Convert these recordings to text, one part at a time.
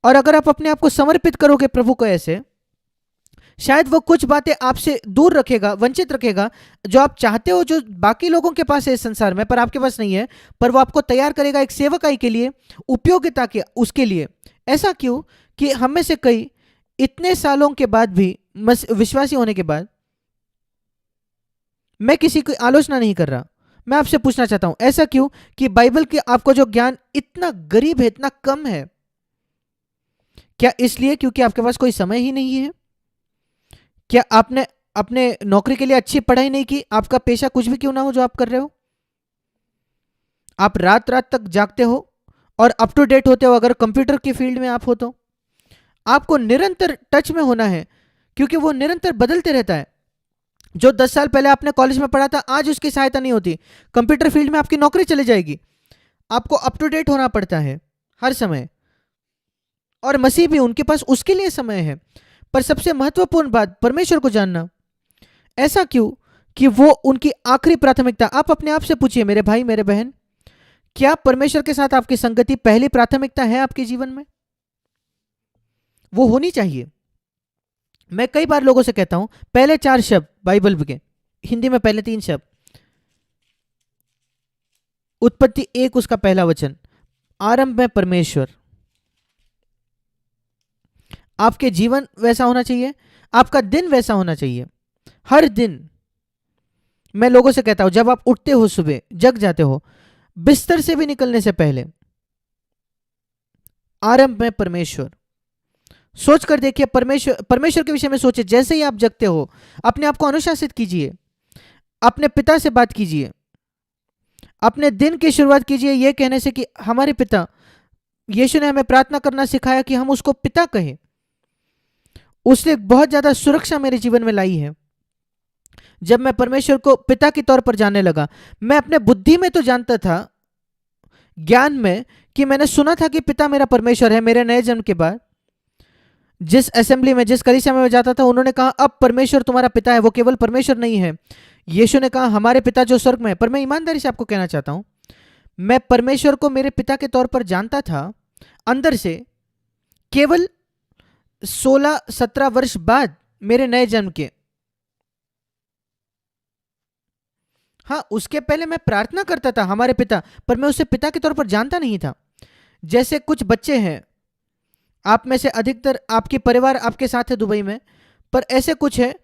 और अगर आप अपने आप को समर्पित करोगे प्रभु को ऐसे, शायद वो कुछ बातें आपसे दूर रखेगा, वंचित रखेगा, जो आप चाहते हो, जो बाकी लोगों के पास है इस संसार में पर आपके पास नहीं है, पर वो आपको तैयार करेगा एक सेवकाई के लिए, उपयोगिता के उसके लिए। ऐसा क्यों कि हम में से कई इतने सालों के बाद भी, विश्वासी होने के बाद, मैं किसी की आलोचना नहीं कर रहा, मैं आपसे पूछना चाहता हूं ऐसा क्यों कि बाइबल के आपको जो ज्ञान इतना गरीब है, इतना कम है? क्या इसलिए क्योंकि आपके पास कोई समय ही नहीं है? क्या आपने अपने नौकरी के लिए अच्छी पढ़ाई नहीं की? आपका पेशा कुछ भी क्यों ना हो जो आप कर रहे हो, आप रात रात तक जागते हो और अप टू डेट होते हो, अगर कंप्यूटर की फील्ड में आप हो तो आपको निरंतर टच में होना है, क्योंकि वो निरंतर बदलते रहता है। जो 10 साल पहले आपने कॉलेज में पढ़ा था, आज उसकी सहायता नहीं होती। कंप्यूटर फील्ड में आपकी नौकरी चली जाएगी, आपको अप टू डेट होना पड़ता है हर समय। और मसीह भी, उनके पास उसके लिए समय है। पर सबसे महत्वपूर्ण बात, परमेश्वर को जानना। ऐसा क्यों कि वो उनकी आखिरी प्राथमिकता। आप अपने आप से पूछिए मेरे भाई, मेरे बहन, क्या परमेश्वर के साथ आपकी संगति पहली प्राथमिकता है आपके जीवन में? वो होनी चाहिए। मैं कई बार लोगों से कहता हूं, पहले 4 शब्द बाइबल के, हिंदी में पहले 3 शब्द, उत्पत्ति 1 उसका पहला वचन, आरंभ में परमेश्वर। आपके जीवन वैसा होना चाहिए, आपका दिन वैसा होना चाहिए। हर दिन मैं लोगों से कहता हूं, जब आप उठते हो, सुबह जग जाते हो, बिस्तर से भी निकलने से पहले आरंभ में परमेश्वर। सोच कर देखिए, परमेश्वर के विषय में सोचिए। जैसे ही आप जगते हो, अपने आप को अनुशासित कीजिए, अपने पिता से बात कीजिए, अपने दिन की शुरुआत कीजिए यह कहने से कि हमारे पिता। यीशु ने हमें प्रार्थना करना सिखाया कि हम उसको पिता कहें। उसने बहुत ज्यादा सुरक्षा मेरे जीवन में लाई है। जब मैं परमेश्वर को पिता के तौर पर जानने लगा, मैं अपने बुद्धि में तो जानता था, ज्ञान में, कि मैंने सुना था कि पिता मेरा परमेश्वर है। मेरे नए जन्म के बाद जिस असेंबली में, जिस कलीसिया में मैं जाता था, उन्होंने कहा अब परमेश्वर तुम्हारा पिता है। वो केवल परमेश्वर नहीं है, यीशु ने कहा हमारे पिता जो स्वर्ग में है। पर मैं ईमानदारी से आपको कहना चाहता हूं, मैं परमेश्वर को मेरे पिता के तौर पर जानता था अंदर से, केवल 16-17 वर्ष बाद मेरे नए जन्म के। हाँ, उसके पहले मैं प्रार्थना करता था हमारे पिता, पर मैं उसे पिता के तौर पर जानता नहीं था। जैसे कुछ बच्चे हैं, आप में से अधिकतर, आपके परिवार आपके साथ है दुबई में, पर ऐसे कुछ है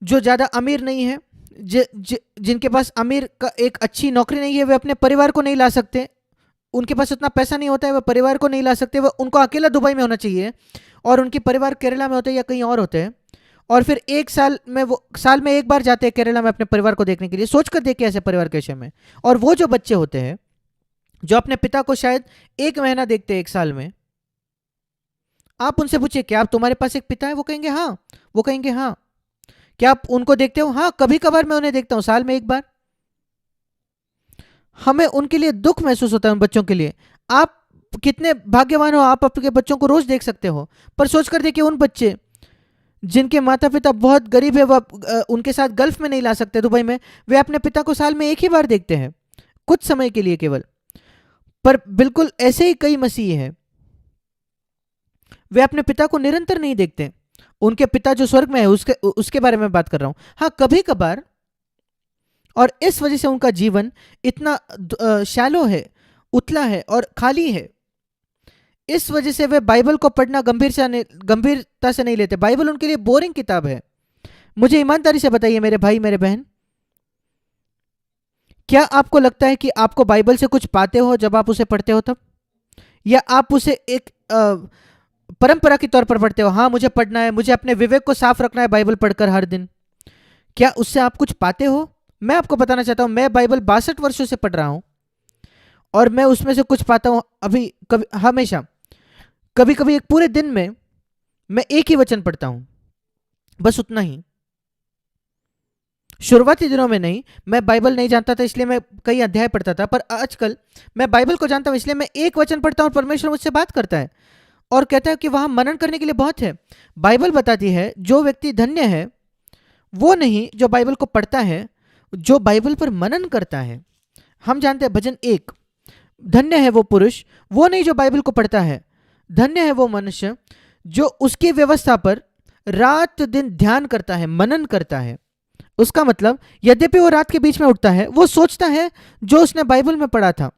जो ज़्यादा अमीर नहीं है, जिनके पास अमीर का एक अच्छी नौकरी नहीं है, वे अपने परिवार को नहीं ला सकते, उनके पास उतना पैसा नहीं होता है, वह परिवार को नहीं ला सकते, वह उनको अकेला दुबई में होना चाहिए, और उनके परिवार केरला में होते हैं या कहीं और होते हैं। और फिर एक साल में, वो साल में एक बार जाते हैं केरला में अपने परिवार को देखने के लिए। सोच कर देखिए ऐसे परिवार के विषय में। और वो जो बच्चे होते हैं जो अपने पिता को शायद 1 महीना देखते हैं 1 साल में, आप उनसे पूछिए क्या आप, तुम्हारे पास एक पिता है? वो कहेंगे हाँ। वो कहेंगे हाँ। क्या आप उनको देखते हो? हाँ, कभी कभार मैं उन्हें देखता हूं, साल में 1 बार। हमें उनके लिए दुख महसूस होता है, उन बच्चों के लिए। आप कितने भाग्यवान हो, आप अपने बच्चों को रोज देख सकते हो। पर सोचकर देखिए, उन बच्चे जिनके माता पिता बहुत गरीब है, वह उनके साथ गल्फ में नहीं ला सकते, दुबई में, वे अपने पिता को साल में 1 ही बार देखते हैं, कुछ समय के लिए केवल। पर बिल्कुल ऐसे ही कई मसीही हैं, वे अपने पिता को निरंतर नहीं देखते। उनके पिता जो स्वर्ग में है उसके बारे में बात कर रहा हूं। हाँ, कभी कभार। और इस वजह से उनका जीवन इतना शैलो है, उतला है और खाली है। इस वजह से वे बाइबल को पढ़ना गंभीरता से नहीं लेते। बाइबल उनके लिए बोरिंग किताब है। मुझे ईमानदारी से बताइए मेरे भाई, मेरे बहन, क्या आपको लगता है कि आपको बाइबल से कुछ पाते हो जब आप उसे पढ़ते हो तब? या आप उसे एक परंपरा के तौर पर पढ़ते हो? हाँ, मुझे पढ़ना है, मुझे अपने विवेक को साफ रखना है बाइबल पढ़कर हर दिन। क्या उससे आप कुछ पाते हो? मैं आपको बताना चाहता हूं, मैं बाइबल 62 वर्षों से पढ़ रहा हूं और मैं उसमें से कुछ पाता हूं। अभी कभी, हमेशा, कभी कभी एक पूरे दिन में मैं एक ही वचन पढ़ता हूं, बस उतना ही। शुरुआती दिनों में नहीं, मैं बाइबल नहीं जानता था इसलिए मैं कई अध्याय पढ़ता था, पर आजकल मैं बाइबल को जानता हूं इसलिए मैं एक वचन पढ़ता हूं और परमेश्वर मुझसे बात करता है और कहता है कि वहां मनन करने के लिए बहुत है। बाइबल बताती है जो व्यक्ति धन्य है वो नहीं जो बाइबल को पढ़ता है, जो बाइबल पर मनन करता है। हम जानते हैं भजन 1, धन्य है वो पुरुष, वो नहीं जो बाइबल को पढ़ता है, धन्य है वो मनुष्य जो उसकी व्यवस्था पर रात दिन ध्यान करता है, मनन करता है। उसका मतलब यद्यपि वो रात के बीच में उठता है, वो सोचता है जो उसने बाइबल में पढ़ा था।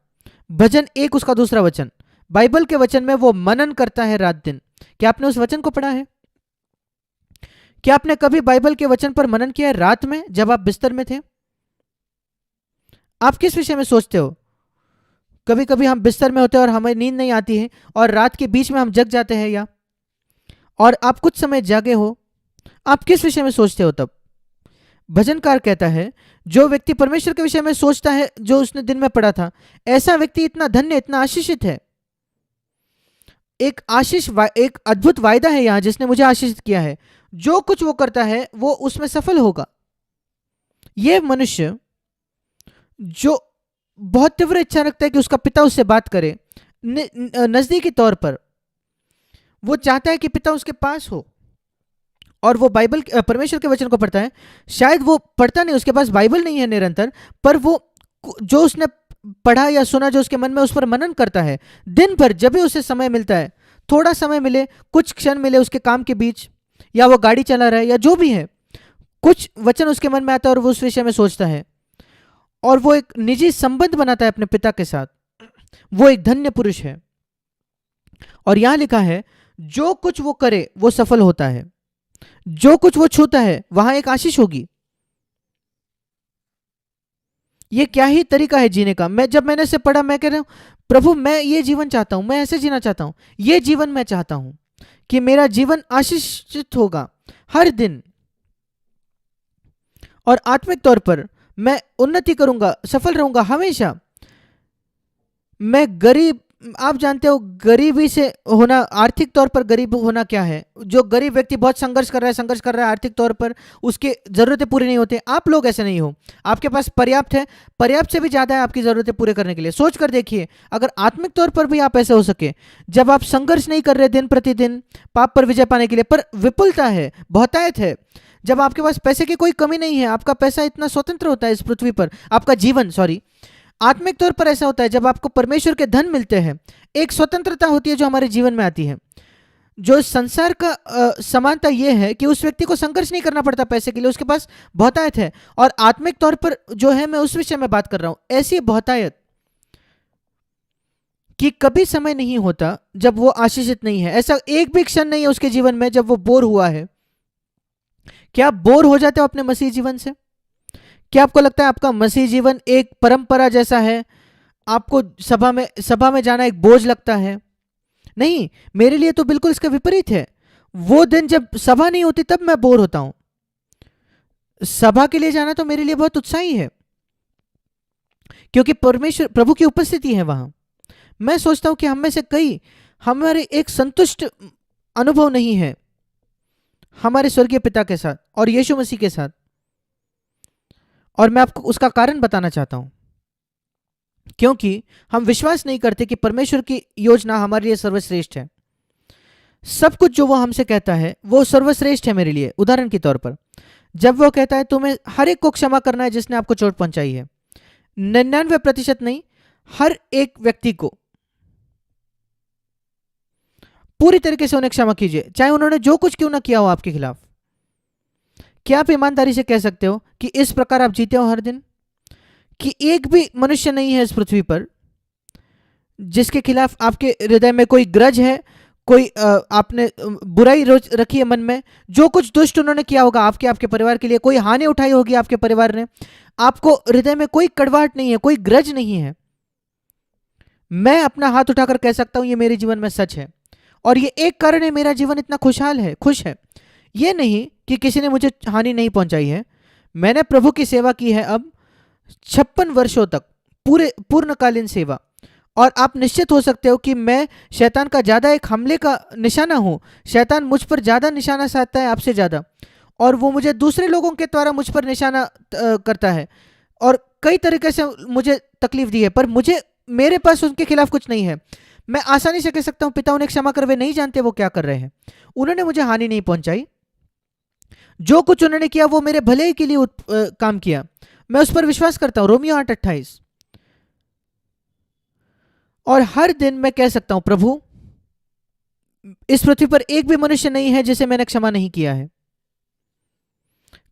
भजन 1 उसका दूसरा वचन, बाइबल के वचन में वो मनन करता है रात दिन। क्या आपने उस वचन को पढ़ा है? क्या आपने कभी बाइबल के वचन पर मनन किया है रात में जब आप बिस्तर में थे? आप किस विषय में सोचते हो? कभी कभी हम बिस्तर में होते हैं और हमें नींद नहीं आती है और रात के बीच में हम जग जाते हैं, या और आप कुछ समय जागे हो, आप किस विषय में सोचते हो तब? भजनकार कहता है जो व्यक्ति परमेश्वर के विषय में सोचता है जो उसने दिन में पढ़ा था, ऐसा व्यक्ति इतना धन्य, इतना आशीषित है। एक अद्भुत वायदा है यहां जिसने मुझे आशीषित किया है। जो कुछ वो करता है वो उसमें सफल होगा। ये मनुष्य जो बहुत तीव्र इच्छा रखता है कि उसका पिता उससे बात करे, नजदीकी तौर पर वो चाहता है कि पिता उसके पास हो, और वो बाइबल परमेश्वर के वचन को पढ़ता है। शायद वो पढ़ता नहीं, उसके पास बाइबल नहीं है निरंतर, पर वो जो उसने पढ़ा या सुना जो उसके मन में, उस पर मनन करता है दिन भर। जब भी उसे समय मिलता है, थोड़ा समय मिले, कुछ क्षण मिले उसके काम के बीच, या वो गाड़ी चला रहा है या जो भी है, कुछ वचन उसके मन में आता है और वो उस विषय में सोचता है, और वो एक निजी संबंध बनाता है अपने पिता के साथ। वो एक धन्य पुरुष है। और यहां लिखा है जो कुछ वो करे वो सफल होता है, जो कुछ वो छूता है वहां एक आशीष होगी। ये क्या ही तरीका है जीने का। मैंने इसे पढ़ा, मैं कह रहा हूं प्रभु मैं ये जीवन चाहता हूं, मैं ऐसे जीना चाहता हूं। ये जीवन मैं चाहता हूं कि मेरा जीवन आशीषित होगा हर दिन, और आत्मिक तौर पर मैं उन्नति करूंगा, सफल रहूंगा हमेशा। मैं गरीब, आप जानते हो गरीबी से होना, आर्थिक तौर पर गरीब होना क्या है। जो गरीब व्यक्ति बहुत संघर्ष कर रहा है आर्थिक तौर पर, उसकी जरूरतें पूरी नहीं होती। आप लोग ऐसे नहीं हो, आपके पास पर्याप्त है, पर्याप्त से भी ज्यादा है आपकी जरूरतें पूरे करने के लिए। सोच कर देखिए, अगर आत्मिक तौर पर भी आप ऐसे हो सके, जब आप संघर्ष नहीं कर रहे दिन प्रतिदिन पाप पर विजय पाने के लिए, पर विपुलता है, बहुतायत है, जब आपके पास पैसे की कोई कमी नहीं है, आपका पैसा इतना स्वतंत्र होता है इस पृथ्वी पर, आपका जीवन, सॉरी, आत्मिक तौर पर ऐसा होता है जब आपको परमेश्वर के धन मिलते हैं, एक स्वतंत्रता होती है जो हमारे जीवन में आती है। जो संसार का समानता यह है कि उस व्यक्ति को संघर्ष नहीं करना पड़ता पैसे के लिए, उसके पास बहुतायत है। और आत्मिक तौर पर जो है, मैं उस विषय में बात कर रहा हूं, ऐसी बहुतायत कि कभी समय नहीं होता जब वो आशीषित नहीं है। ऐसा एक भी क्षण नहीं है उसके जीवन में जब वो बोर हुआ है। क्या आप बोर हो जाते हो अपने मसीह जीवन से? क्या आपको लगता है आपका मसीह जीवन एक परंपरा जैसा है, आपको सभा में जाना एक बोझ लगता है? नहीं, मेरे लिए तो बिल्कुल इसका विपरीत है। वो दिन जब सभा नहीं होती तब मैं बोर होता हूं। सभा के लिए जाना तो मेरे लिए बहुत उत्साही है, क्योंकि परमेश्वर प्रभु की उपस्थिति है वहां। मैं सोचता हूं कि हम में से कई, हमारे एक संतुष्ट अनुभव नहीं है हमारे स्वर्गीय पिता के साथ और यीशु मसीह के साथ, और मैं आपको उसका कारण बताना चाहता हूं। क्योंकि हम विश्वास नहीं करते कि परमेश्वर की योजना हमारे लिए सर्वश्रेष्ठ है। सब कुछ जो वो हमसे कहता है वो सर्वश्रेष्ठ है मेरे लिए। उदाहरण के तौर पर, जब वो कहता है तुम्हें हर एक को क्षमा करना है जिसने आपको चोट पहुंचाई है, 99% नहीं, हर एक व्यक्ति को पूरी तरीके से उन्हें क्षमा कीजिए, चाहे उन्होंने जो कुछ क्यों ना किया हो आपके खिलाफ। क्या आप ईमानदारी से कह सकते हो कि इस प्रकार आप जीते हो हर दिन, कि एक भी मनुष्य नहीं है इस पृथ्वी पर जिसके खिलाफ आपके हृदय में कोई ग्रज है, कोई आपने बुराई रखी है मन में, जो कुछ दुष्ट उन्होंने किया होगा आपके परिवार के लिए, कोई हानि उठाई होगी आपके परिवार ने, आपको हृदय में कोई कड़वाहट नहीं है, कोई ग्रज नहीं है? मैं अपना हाथ उठाकर कह सकता हूं ये मेरे जीवन में सच है, और ये एक कारण है मेरा जीवन इतना खुशहाल है, खुश है। ये नहीं कि किसी ने मुझे हानि नहीं पहुंचाई है। मैंने प्रभु की सेवा की है अब 56 वर्षों तक, पूर्णकालीन सेवा, और आप निश्चित हो सकते हो कि मैं शैतान का ज़्यादा एक हमले का निशाना हूँ। शैतान मुझ पर ज़्यादा निशाना साधता है आपसे ज़्यादा, और वो मुझे दूसरे लोगों के द्वारा मुझ पर निशाना करता है, और कई तरीके से मुझे तकलीफ दी है, पर मेरे पास उनके खिलाफ कुछ नहीं है। मैं आसानी से कह सकता हूँ पिता उन्हें क्षमा कर, वे नहीं जानते वो क्या कर रहे हैं। उन्होंने मुझे हानि नहीं पहुंचाई, जो कुछ उन्होंने किया वो मेरे भले के लिए काम किया। मैं उस पर विश्वास करता हूं, रोमियो 8:28। और हर दिन मैं कह सकता हूं प्रभु इस पृथ्वी पर एक भी मनुष्य नहीं है जिसे मैंने क्षमा नहीं किया है।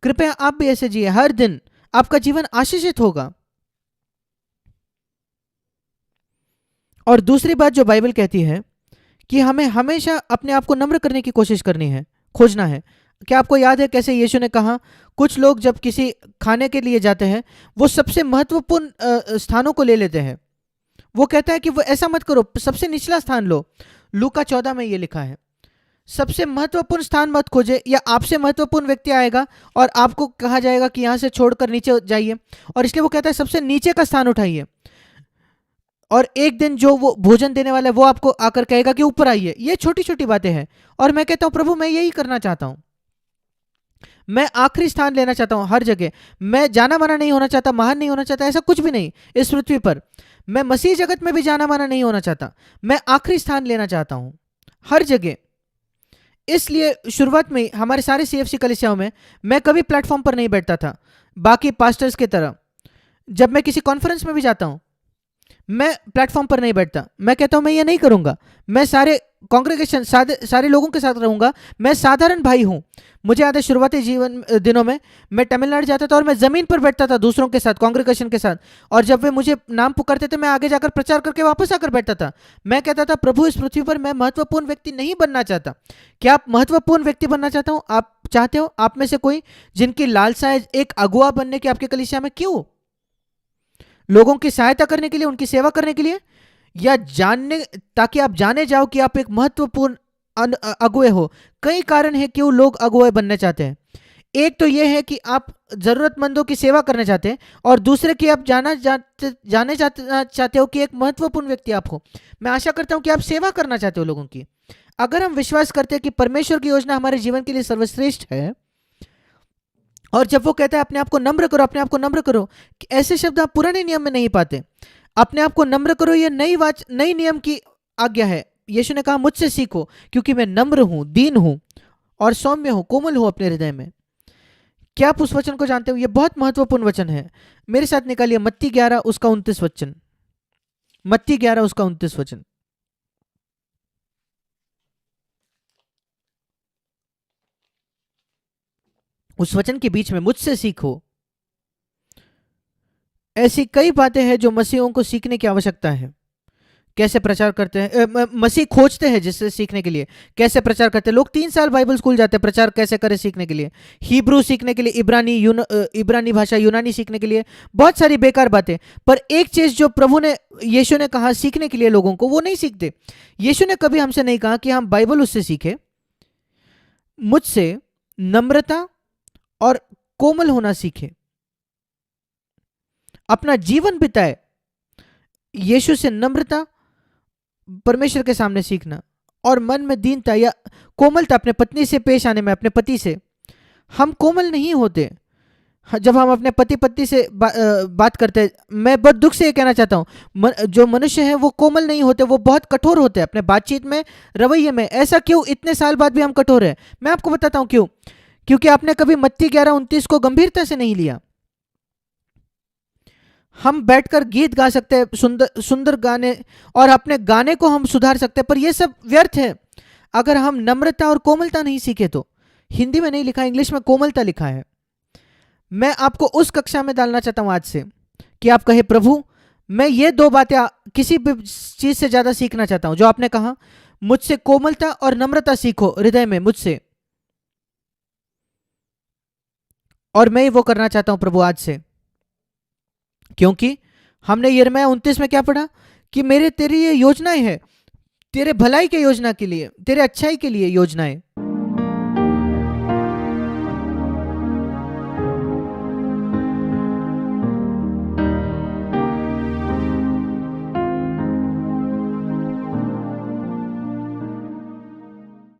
कृपया आप भी ऐसे जिए, हर दिन आपका जीवन आशीषित होगा। और दूसरी बात जो बाइबल कहती है कि हमें हमेशा अपने आप को नम्र करने की कोशिश करनी है, खोजना है। क्या आपको याद है कैसे यीशु ने कहा, कुछ लोग जब किसी खाने के लिए जाते हैं वो सबसे महत्वपूर्ण स्थानों को ले लेते हैं। वो कहता है कि वो ऐसा मत करो, सबसे निचला स्थान लो। लूका 14 में ये लिखा है, सबसे महत्वपूर्ण स्थान मत खोजे, या आपसे महत्वपूर्ण व्यक्ति आएगा और आपको कहा जाएगा कि यहाँ से छोड़कर नीचे जाइए, और इसलिए वो कहता है सबसे नीचे का स्थान उठाइए। और एक दिन जो वो भोजन देने वाला है वो आपको आकर कहेगा कि ऊपर आइए। ये छोटी छोटी बातें हैं, और मैं कहता हूँ प्रभु मैं यही करना चाहता हूँ। मैं आखिरी स्थान लेना चाहता हूँ हर जगह। मैं जाना माना नहीं होना चाहता, महान नहीं होना चाहता, ऐसा कुछ भी नहीं इस पृथ्वी पर। मैं मसीह जगत में भी जाना माना नहीं होना चाहता, मैं आखिरी स्थान लेना चाहता हूँ हर जगह। इसलिए शुरुआत में हमारे सारे सीएफसी कलीसियाओं में मैं कभी प्लेटफॉर्म पर नहीं बैठता था बाकी पास्टर्स की तरह। जब मैं किसी कॉन्फ्रेंस में भी जाता हूँ मैं प्लेटफॉर्म पर नहीं बैठता। मैं कहता हूँ मैं ये नहीं करूँगा, मैं सारे कांग्रेगेशन सारे लोगों के साथ रहूँगा। मैं साधारण भाई हूँ। मुझे याद है शुरुआती जीवन दिनों में मैं तमिलनाडु जाता था और मैं ज़मीन पर बैठता था दूसरों के साथ, कांग्रेगेशन के साथ, और जब वे मुझे नाम पुकारते थे मैं आगे जाकर प्रचार करके वापस आकर बैठता था। मैं कहता था प्रभु इस पृथ्वी पर मैं महत्वपूर्ण व्यक्ति नहीं बनना चाहता। क्या आप महत्वपूर्ण व्यक्ति बनना चाहता हूँ? आप चाहते हो? आप में से कोई जिनकी लालसा है एक अगुआ बनने की आपके कलीसिया में, क्यों? लोगों की सहायता करने के लिए, उनकी सेवा करने के लिए, या जानने, ताकि आप जाने जाओ कि आप एक महत्वपूर्ण अगुए हो? कई कारण है क्यों लोग अगुए बनना चाहते हैं। एक तो यह है कि आप जरूरतमंदों की सेवा करना चाहते हैं, और दूसरे कि आप जाने चाहते हो कि एक महत्वपूर्ण व्यक्ति आप हो। मैं आशा करता हूं कि आप सेवा करना चाहते हो लोगों की। अगर हम विश्वास करते हैं कि परमेश्वर की योजना हमारे जीवन के लिए सर्वश्रेष्ठ है, और जब वो कहता है अपने आप को नम्र करो, अपने आप को नम्र करो, ऐसे शब्द आप पुराने नियम में नहीं पाते। अपने आप को नम्र करो ये नई नियम की आज्ञा है। यीशु ने कहा मुझसे सीखो क्योंकि मैं नम्र हूं, दीन हूं और सौम्य हूं, कोमल हूं अपने हृदय में। क्या आप उस वचन को जानते हो? ये बहुत महत्वपूर्ण वचन है। मेरे साथ निकालिए मत्ती 11 उसका 29 वचन। मत्ती 11 उसका 29 वचन। उस वचन के बीच में मुझसे सीखो। ऐसी कई बातें हैं जो मसीहों को सीखने की आवश्यकता है। कैसे प्रचार करते हैं, मसीह खोजते हैं जिससे सीखने के लिए। कैसे प्रचार करते हैं? लोग 3 साल बाइबल स्कूल जाते हैं प्रचार कैसे करें सीखने के लिए, हिब्रू सीखने के लिए, इब्रानी भाषा, यूनानी सीखने के लिए, बहुत सारी बेकार बातें। पर एक चीज जो प्रभु ने, यीशु ने कहा सीखने के लिए लोगों को, वो नहीं सीखते। यीशु ने कभी हमसे नहीं कहा कि हम बाइबल उससे सीखे। मुझसे नम्रता और कोमल होना सीखे, अपना जीवन बिताए यीशु से नम्रता, परमेश्वर के सामने सीखना, और मन में दीनता या कोमलता अपने पत्नी से पेश आने में, अपने पति से। हम कोमल नहीं होते जब हम अपने पति पत्नी से बात करते हैं। मैं बहुत दुख से ये कहना चाहता हूँ, जो मनुष्य हैं वो कोमल नहीं होते, वो बहुत कठोर होते हैं अपने बातचीत में, रवैये में। ऐसा क्यों? इतने साल बाद भी हम कठोर हैं। मैं आपको बताता हूँ क्यों। क्योंकि आपने कभी मत्ती 11:29 को गंभीरता से नहीं लिया। हम बैठकर गीत गा सकते हैं, सुंदर सुंदर गाने, और अपने गाने को हम सुधार सकते हैं, पर यह सब व्यर्थ है अगर हम नम्रता और कोमलता नहीं सीखे तो। हिंदी में नहीं लिखा, इंग्लिश में कोमलता लिखा है। मैं आपको उस कक्षा में डालना चाहता हूं आज से कि आप कहे प्रभु मैं ये 2 बातें किसी भी चीज से ज्यादा सीखना चाहता हूं जो आपने कहा, मुझसे कोमलता और नम्रता सीखो हृदय में मुझसे, और मैं वो करना चाहता हूं प्रभु आज से। क्योंकि हमने यिर्मयाह 29 में क्या पढ़ा कि मेरे तेरी ये योजनाएं हैं, तेरे भलाई के योजना के लिए, तेरे अच्छाई के लिए योजनाएं।